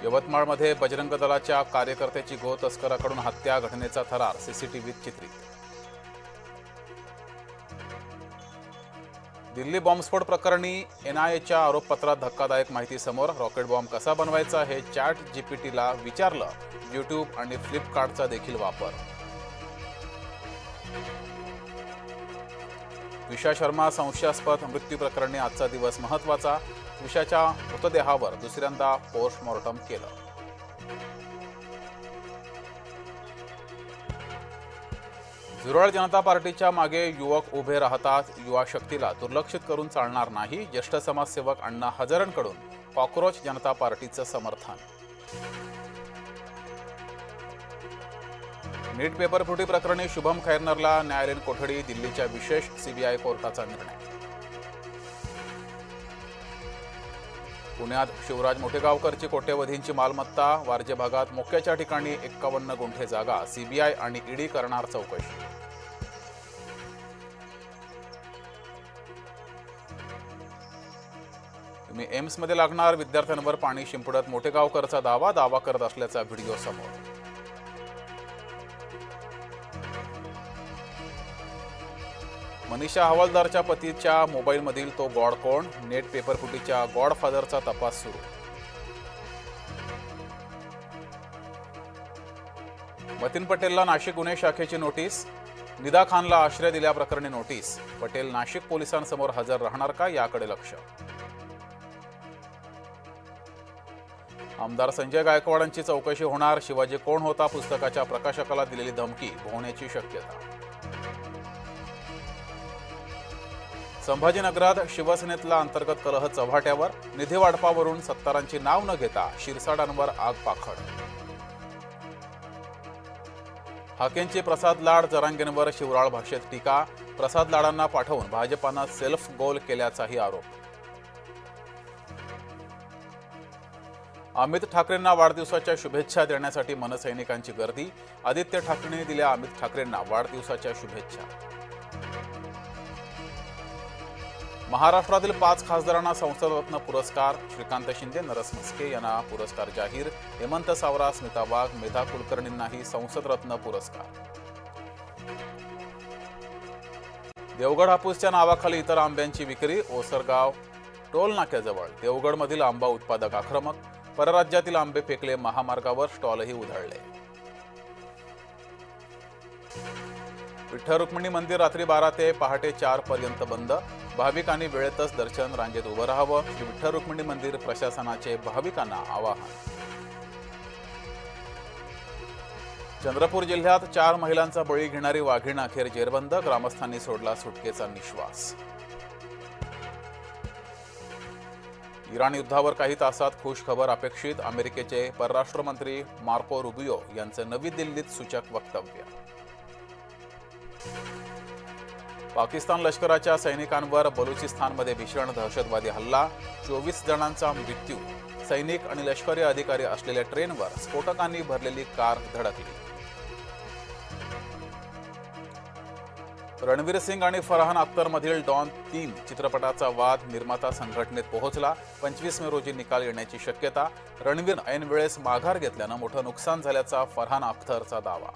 यवतमाळमध्ये बजरंग दलाच्या कार्यकर्त्याची गो तस्कराकडून हत्या, घटनेचा थरार सीसीटीव्हीत चित्रित। दिल्ली बॉम्बस्फोट प्रकरणी एनआयएच्या आरोपपत्रात धक्कादायक माहिती समोर। रॉकेट बॉम्ब कसा बनवायचा हे चॅट जीपीटीला विचारलं। यूट्यूब आणि फ्लिपकार्टचा देखील वापर। त्विषा शर्मा संशयास्पद मृत्यू प्रकरणी आजचा दिवस महत्त्वाचा। त्विषाच्या मृतदेहावर दुसऱ्यांदा पोस्टमॉर्टम केलं। झुरळ जनता पार्टीच्या मागे युवक उभे राहतात। युवा शक्तीला दुर्लक्षित करून चालणार नाही। ज्येष्ठ समाजसेवक अण्णा हजारेंकडून कॉक्रोच जनता पार्टीचं समर्थन। नीट पेपर फुटी प्रकरणी शुभम खैरनरला न्यायालयीन कोठडी। दिल्लीच्या विशेष सीबीआय कोर्टाचा निर्णय। पुण्यात शिवराज मोठेगावकरची कोट्यवधींची मालमत्ता। वारजे भागात मोक्याच्या ठिकाणी 51 गुंठे जागा। सीबीआय आणि ईडी करणार चौकशी। तुम्ही एम्समध्ये लागणार विद्यार्थ्यांवर पाणी शिंपडत मोठेगावकरचा दावा करत असल्याचा व्हिडिओ समोर। मनीषा हवालदारच्या पतीच्या मोबाईलमधील तो गॉड कोण? नेट पेपरफुटीच्या गॉडफादरचा तपास सुरू। मतीन पटेलला नाशिक गुन्हे शाखेची नोटीस। निदा खानला आश्रय दिल्याप्रकरणी नोटीस। पटेल नाशिक पोलिसांसमोर हजर राहणार का याकडे लक्ष। आमदार संजय गायकवाडांची चौकशी होणार। शिवाजी कोण होता पुस्तकाच्या प्रकाशकाला दिलेली धमकी होण्याची शक्यता। संभाजीनगरात शिवसेनेतला अंतर्गत कलह चव्हाट्यावर। निधी वाटपावरून सत्तारांची नाव न घेता शिरसाडांवर आग पाखड। हाकेंची प्रसाद लाड जरांगेंवर शिवराळ भाषेत टीका। प्रसाद लाडांना पाठवून भाजपानं सेल्फ गोल केल्याचाही आरोप। अमित ठाकरेंना वाढदिवसाच्या शुभेच्छा देण्यासाठी मनसैनिकांची गर्दी। आदित्य ठाकरेंनी दिल्या अमित ठाकरेंना वाढदिवसाच्या शुभेच्छा। महाराष्ट्रातील 5 खासदारांना संसदरत्न पुरस्कार। श्रीकांत शिंदे, नरस म्हस्के यांना पुरस्कार जाहीर। हेमंत सावरा, स्मिता वाघ, मेधा कुलकर्णींनाही संसदरत्न पुरस्कार। देवगड हापूसच्या नावाखाली इतर आंब्यांची विक्री। ओसरगाव टोल नाक्याजवळ देवगडमधील आंबा उत्पादक आक्रमक। परराज्यातील आंबे फेकले महामार्गावर, स्टॉलही उधळले। विठ्ठल रुक्मिणी मंदिर रात्री 12 ते पहाटे 4 पर्यंत बंद। भाविकांनी वेळेतच दर्शन रांगेत उभं राहावं। श्री विठ्ठल रुक्मिणी मंदिर प्रशासनाचे भाविकांना आवाहन। चंद्रपूर जिल्ह्यात 4 महिलांचा बळी घेणारी वाघीण अखेर जेरबंद। ग्रामस्थांनी सोडला सुटकेचा निश्वास। इराण युद्धावर काही तासात खुश खबर अपेक्षित। अमेरिकेचे परराष्ट्र मंत्री मार्को रुबियो यांचं नवी दिल्लीत सूचक वक्तव्य। पाकिस्तान लष्कराच्या सैनिकांवर बलुचिस्तानमध्ये भीषण दहशतवादी हल्ला। 24 जणांचा मृत्यू। सैनिक आणि लष्करी अधिकारी असलेल्या ट्रेनवर स्फोटकांनी भरलेली कार धडकली। रणवीर सिंग आणि फरहान अख्तरमधील डॉन 3 चित्रपटाचा वाद निर्माता संघटनेत पोहोचला। 25 मे रोजी निकाल येण्याची शक्यता। रणवीर ऐन वेळेस माघार घेतल्यानं मोठं नुकसान झाल्याचा फरहान अख्तरचा दावा।